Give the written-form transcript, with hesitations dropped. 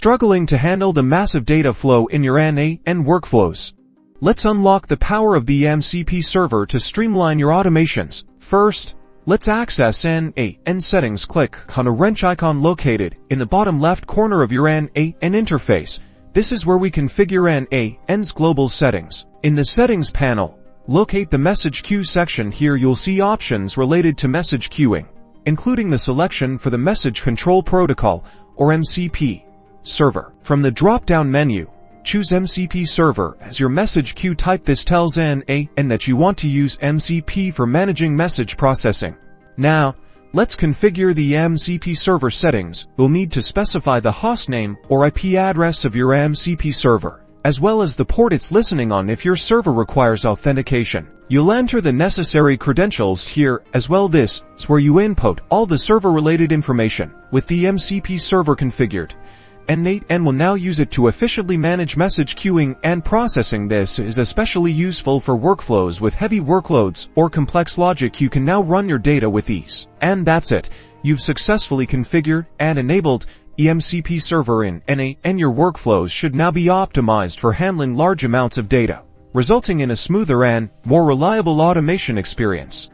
Struggling to handle the massive data flow in your N8n workflows? Let's unlock the power of the Use Mcp server to streamline your automations. First, let's access N8n settings. Click on a wrench icon located in the bottom left corner of your N8n interface. This is where we configure N8n's global settings. In the settings panel, locate the message queue section. Here you'll see options related to message queuing, including the selection for the message control protocol, or MCP server. From the drop-down menu, choose MCP server as your message queue type. This tells N8n that you want to use MCP for managing message processing. Now, let's configure the MCP server settings. We'll need to specify the hostname or IP address of your MCP server, as well as the port it's listening on if your server requires authentication. You'll enter the necessary credentials here as well. This is where you input all the server-related information. With the MCP server configured, N8n will now use it to efficiently manage message queuing and processing. This is especially useful for workflows with heavy workloads or complex logic. You can now run your data with ease. And that's it. You've successfully configured and enabled MCP server in N8n. Your workflows should now be optimized for handling large amounts of data, resulting in a smoother and more reliable automation experience.